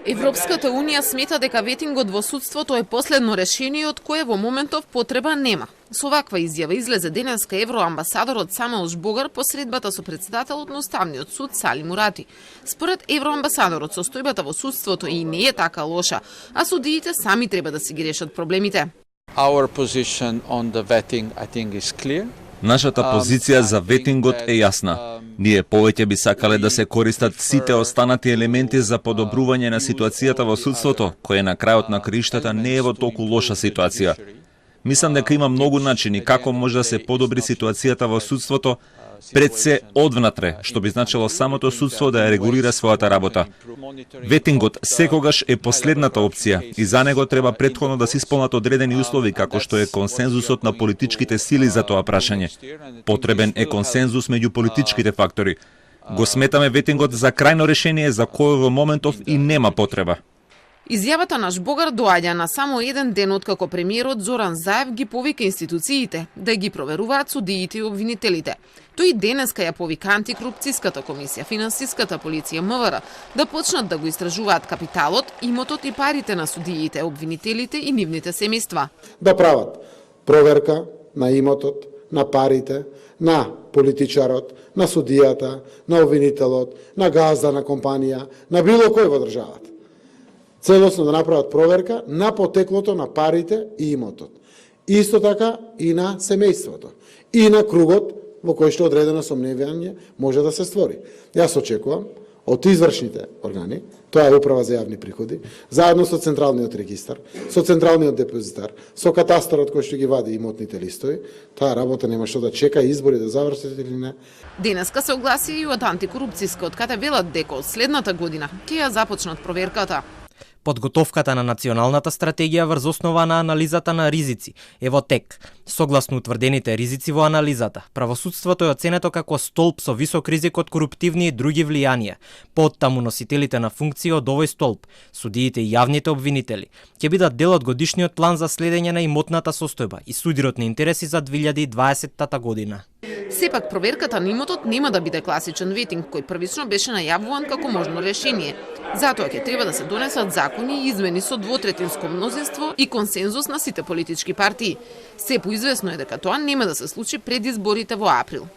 Европската Унија смета дека ветингот во судството е последно решение од кое во моментов потреба нема. Со ваква изјава излезе денеска евроамбасадорот Самуел Жбогар по средбата со претседателот на Уставниот суд Сали Мурати. Според евроамбасадорот состојбата во судството и не е така лоша, а судиите сами треба да си ги решат проблемите. Our position on the vetting, I think, is clear. Нашата позиција за ветингот е јасна. Ние повеќе би сакале да се користат сите останати елементи за подобрување на ситуацијата во судството, која на крајот на краиштата не е во толку лоша ситуација. Мислам дека има многу начини како може да се подобри ситуацијата во судството, пред се одвнатре, што би значило самото судство да ја регулира својата работа. Ветингот секогаш е последната опција и за него треба претходно да се исполнат одредени услови, како што е консензусот на политичките сили за тоа прашање. Потребен е консензус меѓу политичките фактори. Го сметаме ветингот за крајно решение за кое во моментов и нема потреба. Изјавата на Жбогар доаѓа на само еден ден откако премиерот Зоран Заев ги повика институциите да ги проверуваат судиите и обвинителите. Тој денеска ја повика антикорупцијската комисија, финансиската полиција, МВР да почнат да го истражуваат капиталот, имотот и парите на судиите, обвинителите и нивните семејства. Да прават проверка на имотот, на парите, на политичарот, на судијата, на обвинителот, на газда на компанија, на било кој во државата. Целосно да направат проверка на потеклото на парите и имотот. Исто така и на семејството. И на кругот во кој што одредено сомневање може да се створи. Јас очекувам од извршните органи, тоа е Управа за јавни приходи, заедно со Централниот регистар, со Централниот депозитар, со катастарот кој што ги вади имотните листови, таа работа нема што да чека избори да завршат или не. Денеска се огласи и од антикорупцијскиот, каде велат дека од следната година ќе ја започнат проверката. Подготовката на националната стратегија врз основа на анализата на ризици е во тек. Согласно утврдените ризици во анализата, правосудството е оценето како столб со висок ризик од коруптивни и други влијанија. Поттаму носителите на функции од овој столб, судиите и јавните обвинители, ќе бидат дел од годишниот план за следење на имотната состојба и судирот на интереси за 2020 година. Сепак проверката на имотот нема да биде класичен ветинг кој првично беше најавуван како можно решение. Затоа ќе треба да се донесат закони и измени со двотретинско мнозинство и консензус на сите политички партии. Се поизвестно е дека тоа нема да се случи пред изборите во април.